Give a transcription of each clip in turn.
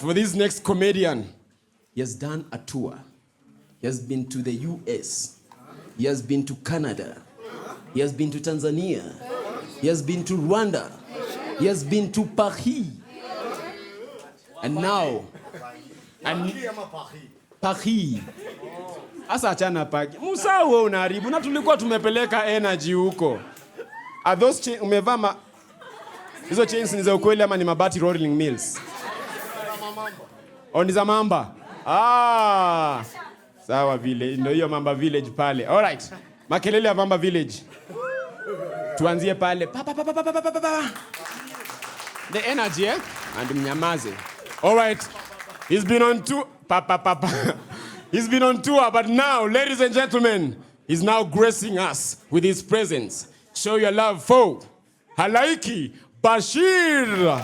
for this next comedian, he has done a tour. He has been to the US. He has been to Canada. He has been to Tanzania. He has been to Rwanda. He has been to Paris. And now, Paris. Asa achana Paris. Musa wewe unaharibu na tulikuwa tumepeleka energy huko. Are those umevaa hizo chains ni za ukweli ama ni mabati rolling mills? Ni za Mamba. Sawa vile. Ndio hiyo Mamba Village pale. All right. Makelele ya Mamba Village. Tuanzie pale. The energy, eh? And mnyamaze. All right. He's been on tour. He's been on tour, but now, ladies and gentlemen, he's now gracing us with his presence. Show your love for Halaiki, Bashir.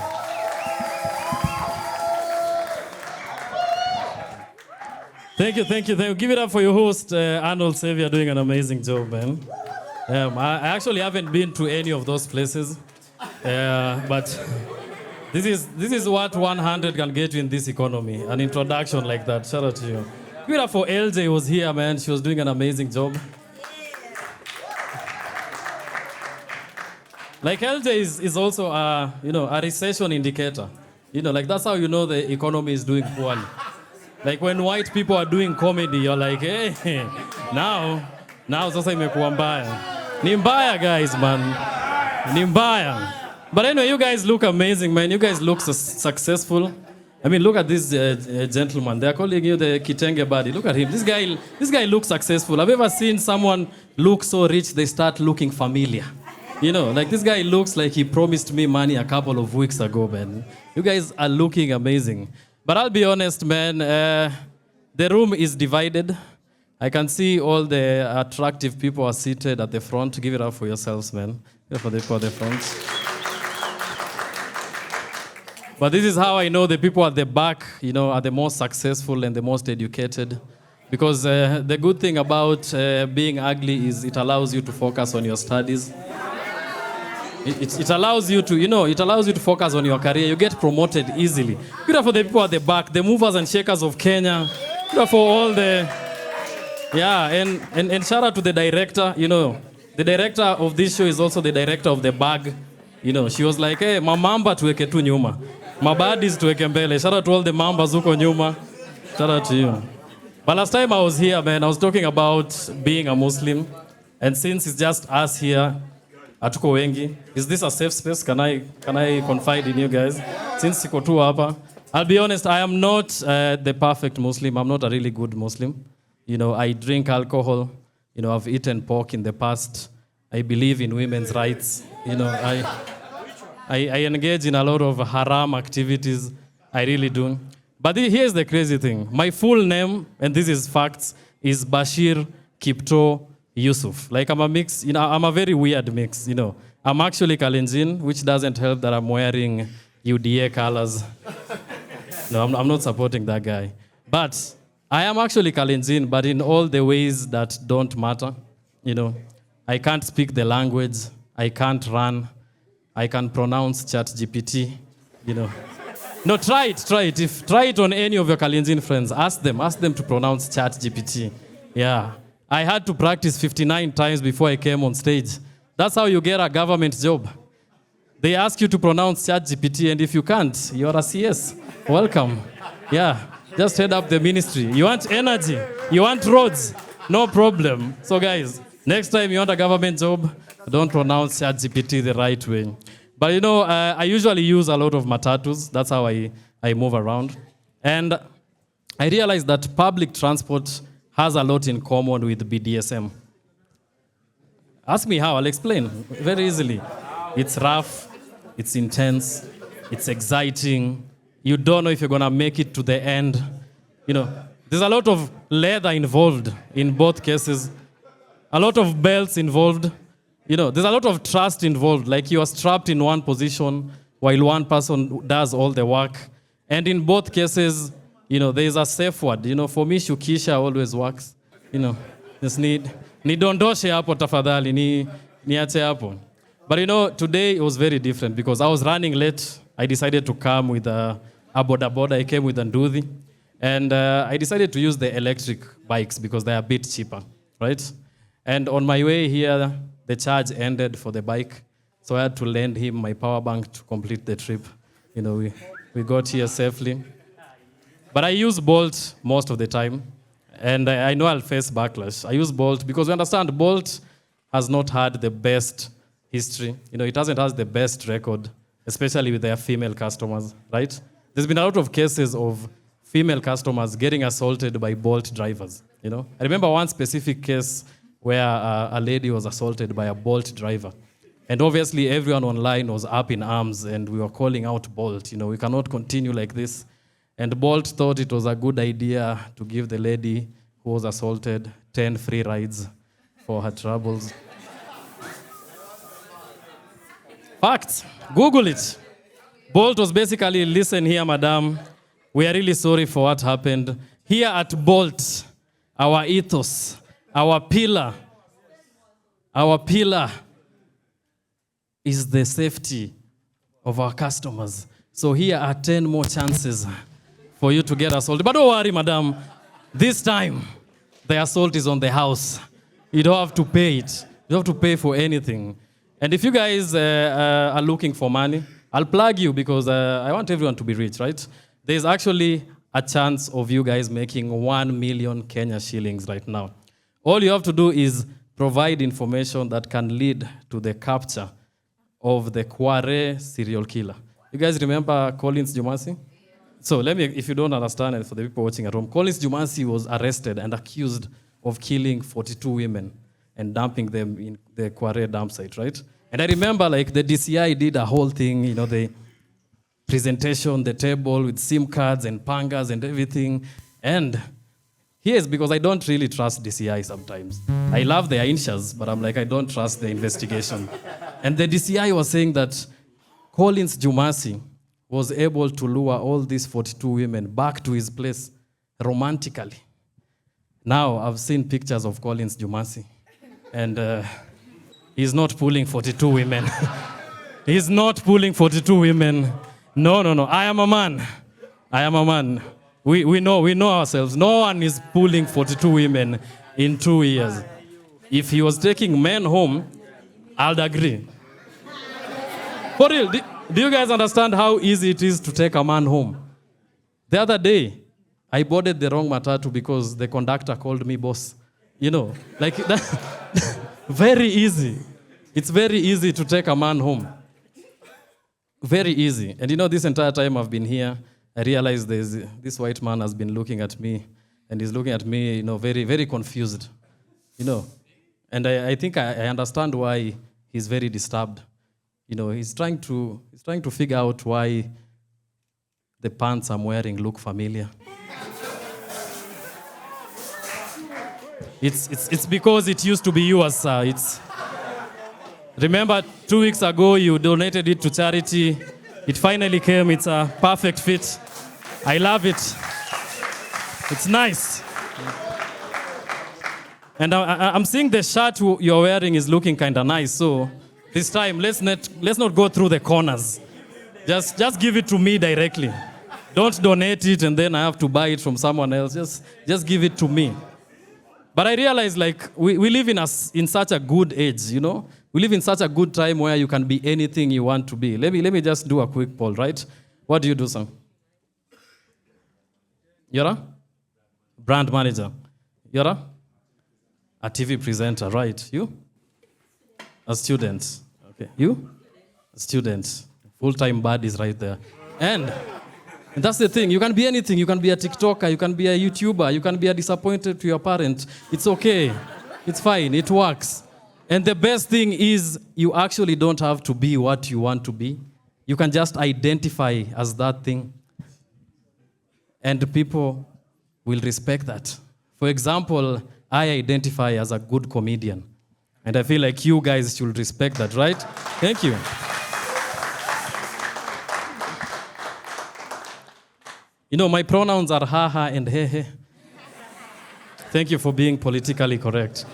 Thank you. Give it up for your host, Arnold Xavier, doing an amazing job, man. I actually haven't been to any of those places, but this is what 100 can get you in this economy. An introduction like that. Shout out to you. Give it up for LJ, who was here, man. She was doing an amazing job. Like LJ is also a recession indicator. Like that's how you know the economy is doing poorly. Like when white people are doing comedy, you're like, hey, now sasa imekuwa mbaya. Ni mbaya, guys, man. Ni mbaya. But anyway, you guys look amazing, man. You guys look successful. I mean, look at this gentleman. They're calling you the Kitenge Buddy. Look at him. This guy looks successful. Have you ever seen someone look so rich they start looking familiar? Like this guy looks like he promised me money a couple of weeks ago, man. You guys are looking amazing. But I'll be honest, man, the room is divided. I can see all the attractive people are seated at the front. Give it up for yourselves, man. Give it for the people at the front. But this is how I know the people at the back, are the most successful and the most educated. Because the good thing about being ugly is it allows you to focus on your studies. It allows you to, focus on your career. You get promoted easily. Good for the people at the back, the movers and shakers of Kenya. Good for all the, and shout out to the director. The director of this show is also the director of the bag. She was like, hey, mamamba tuweke tu nyuma. Mabadis tuweke mbele. Shout out to all the mambas huko nyuma. Shout out to you. But last time I was here, man, I was talking about being a Muslim. And since it's just us here, Atuko wengi. Is this a safe space? Can I confide in you guys? Since siko tu hapa, I'll be honest, I am not the perfect Muslim. I'm not a really good Muslim. I drink alcohol. I've eaten pork in the past. I believe in women's rights. I engage in a lot of haram activities. I really do. But here's the crazy thing. My full name, and this is facts, is Bashir Yusuf. Like I'm a mix, I'm a very weird mix, I'm actually Kalenjin, which doesn't help that I'm wearing UDA colors. No, I'm not supporting that guy. But I am actually Kalenjin, but in all the ways that don't matter. I can't speak the language. I can't run. I can pronounce ChatGPT. No, try it. Try it on any of your Kalenjin friends. Ask them to pronounce ChatGPT. Yeah. I had to practice 59 times before I came on stage. That's how you get a government job. They ask you to pronounce ChatGPT, and if you can't, you're a CS. Welcome. Yeah, just head up the ministry. You want energy? You want roads? No problem. So guys, next time you want a government job, don't pronounce ChatGPT the right way. But I usually use a lot of matatus. That's how I move around. And I realized that public transport has a lot in common with BDSM. Ask me how, I'll explain very easily. It's rough, it's intense, it's exciting. You don't know if you're gonna make it to the end. There's a lot of leather involved in both cases. A lot of belts involved. There's a lot of trust involved. Like you are strapped in one position while one person does all the work. And in both cases, there's a safe word. For me, shukisha always works. Just nidondoshe hapo tafadhali, niache hapo. But today it was very different because I was running late. I decided to come with a a boda boda. I came with a nduthi. And I decided to use the electric bikes because they are a bit cheaper, right? And on my way here, the charge ended for the bike. So I had to lend him my power bank to complete the trip. You know, we got here safely. But I use Bolt most of the time. And I know I'll face backlash. I use Bolt because we understand Bolt has not had the best history. You know, it hasn't had the best record, especially with their female customers, right? There's been a lot of cases of female customers getting assaulted by Bolt drivers, you know? I remember one specific case where a lady was assaulted by a Bolt driver. And obviously everyone online was up in arms and we were calling out Bolt, you know, we cannot continue like this. And Bolt thought it was a good idea to give the lady who was assaulted 10 free rides for her troubles. Facts, Google it. Bolt was basically, listen here, madam, we are really sorry for what happened. Here at Bolt, our ethos, our pillar is the safety of our customers. So here are 10 more chances for you to get assaulted. But don't worry, madam. This time, the assault is on the house. You don't have to pay it. You don't have to pay for anything. And if you guys are looking for money, I'll plug you because I want everyone to be rich, right? There's actually a chance of you guys making 1 million Kenya shillings right now. All you have to do is provide information that can lead to the capture of the Kware serial killer. You guys remember Collins Jumansi? So let me, if you don't understand, and for the people watching at home, Collins Jumansi was arrested and accused of killing 42 women and dumping them in the Kware dump site, right? And I remember like the DCI did a whole thing, you know, the presentation, the table with SIM cards and pangas and everything. And here's because I don't really trust DCI sometimes. I love their inches, but I'm like, I don't trust the investigation. And the DCI was saying that Collins Jumasi was able to lure all these 42 women back to his place romantically. Now I've seen pictures of Collins Jumasi, and he's not pulling 42 women. He's not pulling 42 women. No. I am a man. We know ourselves. No one is pulling 42 women in 2 years. If he was taking men home, I'd agree. For real, do you guys understand how easy it is to take a man home? The other day, I boarded the wrong matatu because the conductor called me boss. You know, like that. Very easy. It's very easy to take a man home. Very easy. And you know, this entire time I've been here, I realized this white man has been looking at me, and he's looking at me, you know, very, very confused. You know, and I think I understand why he's very disturbed. You know, he's trying to figure out why the pants I'm wearing look familiar. It's because it used to be yours, sir. Remember 2 weeks ago you donated it to charity. It finally came. It's a perfect fit. I love it. It's nice. And I'm seeing the shirt you're wearing is looking kind of nice. So this time, let's not go through the corners. Just give it to me directly. Don't donate it and then I have to buy it from someone else. Just give it to me. But I realize, like, we live in such a good age, you know? We live in such a good time where you can be anything you want to be. Let me just do a quick poll, right? What do you do, son? You're a brand manager. You're a TV presenter, right? You? A student. Okay. You? A student. Full-time buddies right there. And that's the thing. You can be anything. You can be a TikToker. You can be a YouTuber. You can be a disappointed to your parent. It's okay. It's fine. It works. And the best thing is you actually don't have to be what you want to be. You can just identify as that thing. And people will respect that. For example, I identify as a good comedian. And I feel like you guys should respect that, right? Thank you. You know, my pronouns are ha and he. Thank you for being politically correct.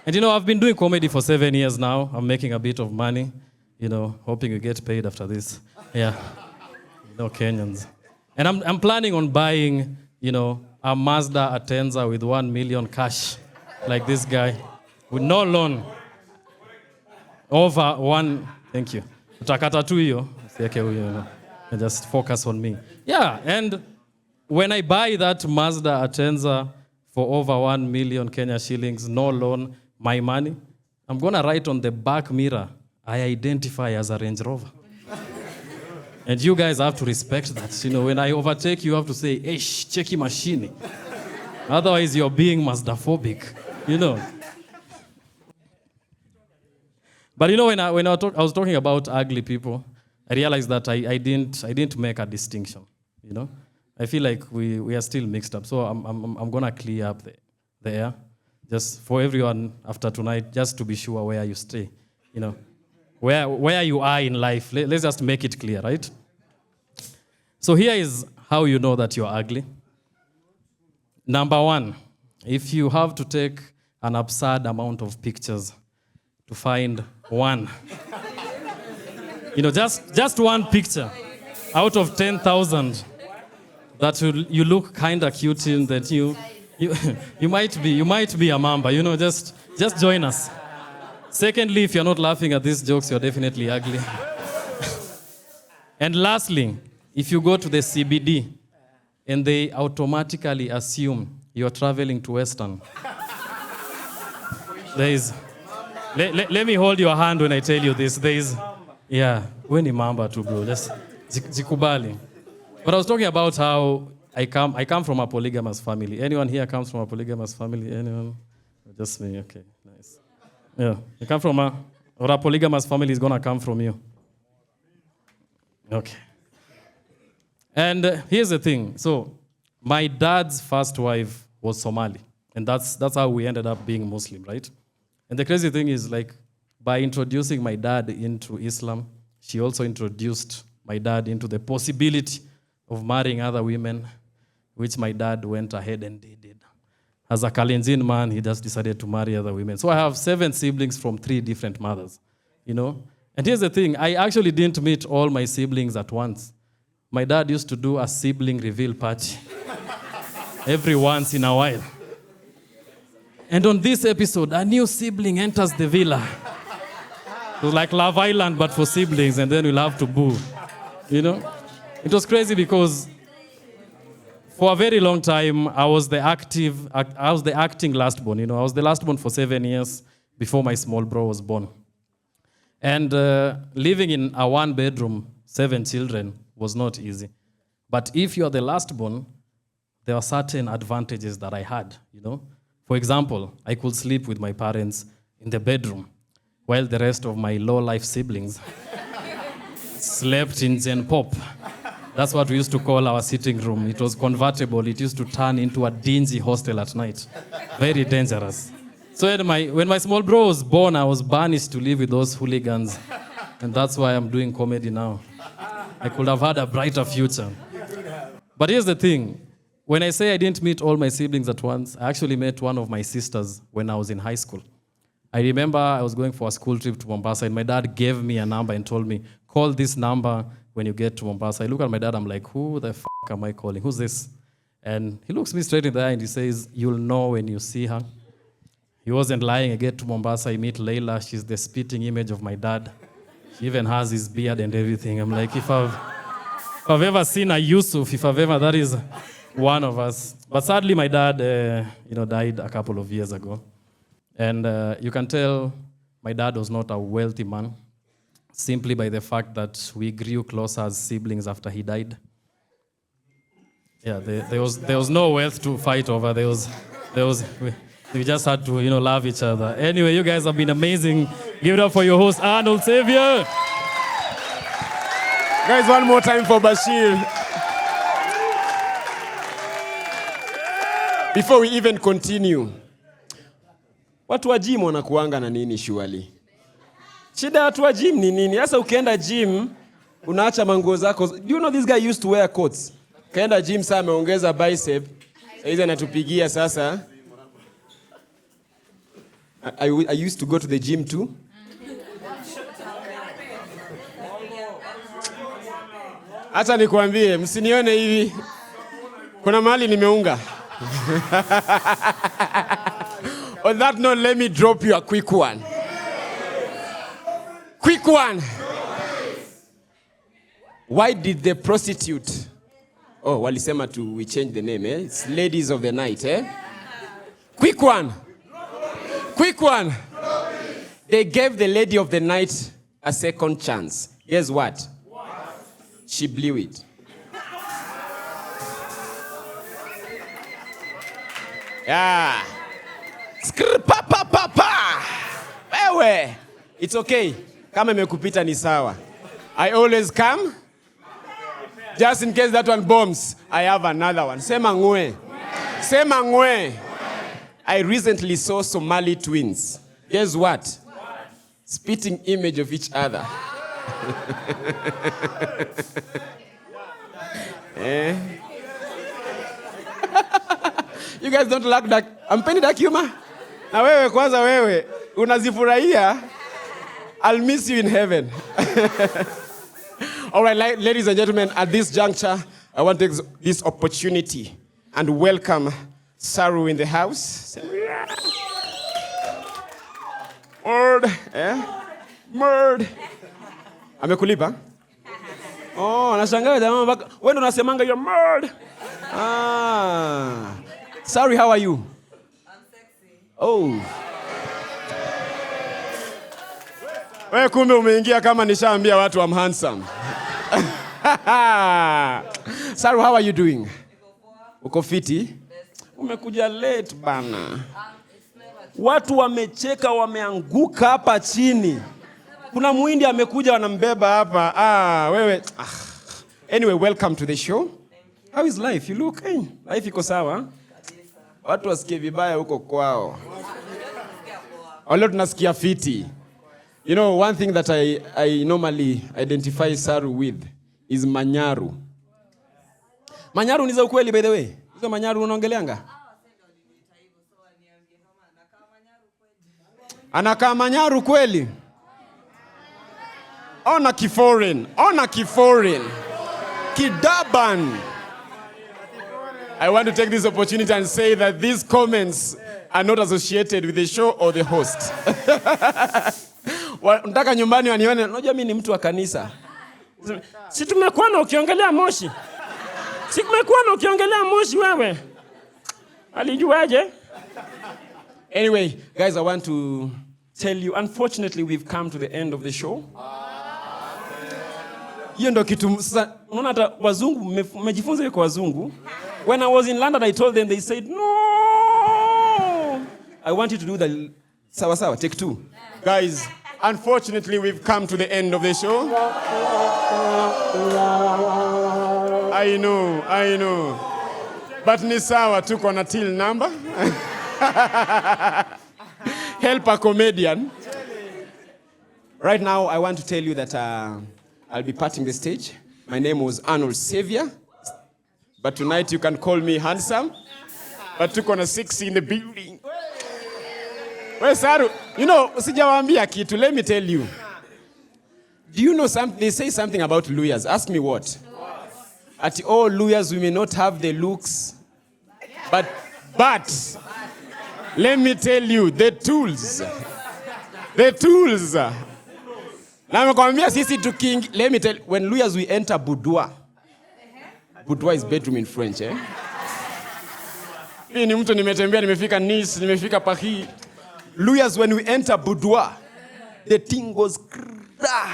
And you know, I've been doing comedy for 7 years now. I'm making a bit of money, you know, hoping you get paid after this. Yeah. You know, Kenyans. And I'm planning on buying, a Mazda Atenza with 1 million cash, like this guy, with no loan. Over one, thank you. Utakata tu hiyo. Siweke huyo. And just focus on me. Yeah, and when I buy that Mazda Atenza for over 1 million Kenya shillings, no loan, my money, I'm going to write on the back mirror, I identify as a Range Rover. And you guys have to respect that. When I overtake, you have to say, hey, cheki machine. Otherwise, you're being Mazda-phobic, But when I was talking about ugly people, I realized that I didn't make a distinction, I feel like we are still mixed up. So I'm going to clear up the air, just for everyone after tonight, just to be sure where you stay, where you are in life. Let's just make it clear, right? So here is how you know that you're ugly. Number one, if you have to take an absurd amount of pictures to find one, just one picture out of 10,000 that you look kind of cute in, that you might be a mamba, just join us. Secondly, if you're not laughing at these jokes, you're definitely ugly. And lastly, if you go to the CBD and they automatically assume you're traveling to Western, let me hold your hand when I tell you this. We ni mamba too, bro. Just jikubali. But I was talking about how I come from a polygamous family. Anyone here comes from a polygamous family? Anyone? Just me. Okay, nice. Yeah, you come from a polygamous family is gonna come from you. Okay. And here's the thing. So, my dad's first wife was Somali, and that's how we ended up being Muslim, right? And the crazy thing is, by introducing my dad into Islam, she also introduced my dad into the possibility of marrying other women, which my dad went ahead and did. As a Kalenjin man, he just decided to marry other women. So I have 7 siblings from 3 different mothers, And here's the thing, I actually didn't meet all my siblings at once. My dad used to do a sibling reveal party every once in a while. And on this episode, a new sibling enters the villa. It was like Love Island, but for siblings, and then we'll have to boo. It was crazy because for a very long time, I was the acting last born. I was the last born for 7 years before my small bro was born. And living in a 1-bedroom, 7 children was not easy. But if you're the last born, there were certain advantages that I had, For example, I could sleep with my parents in the bedroom, while the rest of my low-life siblings slept in Gen Pop. That's what we used to call our sitting room. It was convertible. It used to turn into a dingy hostel at night. Very dangerous. So when my small bro was born, I was banished to live with those hooligans. And that's why I'm doing comedy now. I could have had a brighter future. But here's the thing. When I say I didn't meet all my siblings at once, I actually met one of my sisters when I was in high school. I remember I was going for a school trip to Mombasa, and my dad gave me a number and told me, call this number when you get to Mombasa. I look at my dad, I'm like, who the f*** am I calling? Who's this? And he looks me straight in the eye and he says, you'll know when you see her. He wasn't lying. I get to Mombasa, I meet Layla. She's the spitting image of my dad. She even has his beard and everything. I'm like, if I've ever seen a Yusuf, that is one of us. But sadly, my dad, died a couple of years ago. And you can tell my dad was not a wealthy man, simply by the fact that we grew closer as siblings after he died. Yeah, there was no wealth to fight over. We just had to, love each other. Anyway, you guys have been amazing. Give it up for your host, Arnold Xavier. Guys, one more time for Bashir. Before we even continue, watu wa gym wanakuanga na nini surely? Shida watu wa gym ni nini? Sasa ukienda gym, unaacha manguo zako. Do you know this guy used to wear coats? Kaenda gym saa ameongeza bicep. Sasa anatupigia sasa. I used to go to the gym too. Acha nikuambie, msinione hivi. Kuna mahali nimeunga. On that note, let me drop you a quick one. Quick one. Why did the prostitute... Oh, walisema we change the name, eh? It's ladies of the night, eh? Quick one. Quick one. They gave the lady of the night a second chance. Guess what? She blew it. Yeah. Pa pa pa pa. Wewe. It's okay. Kama imekupita ni sawa. I always come. Just in case that one bombs, I have another one. Sema ngwe. Sema ngwe. I recently saw Somali twins. Guess what? Spitting image of each other. Eh? You guys don't like that. Ampeni that humor? Na wewe kwanza wewe unazifurahia. I'll miss you in heaven. All right, ladies and gentlemen, at this juncture, I want to take this opportunity and welcome Saru in the house. Murd, eh? Murd. Amekulipa? Oh, nashangaa jamaa mpaka wewe ndo unasemanga you're murd. Ah. Saru, how are you? I'm sexy. Oh. Wewe kumbe umeingia kama nishaambia watu I'm handsome. Saru, how are you doing? Uko fiti? Umekuja late bana. Watu wamecheka wameanguka hapa chini. Kuna muhindi amekuja wanambeba hapa. Wewe. Anyway, welcome to the show. How is life? You look, hey, life iko sawa? Watu wasikie vibaya huko kwao. Leo tunasikia fiti. You know, one thing that I normally identify Saru with is Manyaru. Manyaru ni za ukweli, by the way. Hizo Manyaru unaongeleanga? Anakaa Manyaru kweli? Ona kiforeign. Ona kiforeign. Kidaban. I want to take this opportunity and say that these comments are not associated with the show or the host. Nataka nyumbani wanione, unajua mimi ni mtu wa kanisa. Si tumekuona ukiongelea Moshi. Si tumekuona ukiongelea Moshi wewe. Alijuaje? Anyway, guys, I want to tell you, unfortunately, we've come to the end of the show. Hiyo ndo kitu sasa unaona hata wazungu mmejifunza hiyo kwa wazungu. When I was in London, I told them, they said, no. I want you to do the sawa sawa, take two. Guys, unfortunately, we've come to the end of the show. I know. But ni sawa, tuko na till number. Help a comedian. Right now, I want to tell you that I'll be parting the stage. My name was Arnold Xavier. But tonight you can call me handsome. But tuko na 60 in the building. Well, Saru, you know, sijawaambia kitu. Let me tell you. Do you know something? They say something about Luyas. Ask me what? At all Luyas, we may not have the looks. But let me tell you, the tools. Na nakwambia sisi tu king. Let me tell you, when Luyas we enter boudoir. Boudoir is bedroom in French, eh? Mimi ni mtu nimetembea, nimefika Nice, nimefika Paris. Luyas, when we enter boudoir, the thing goes pa.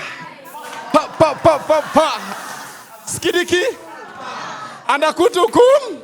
Skidiki. Anakutukum.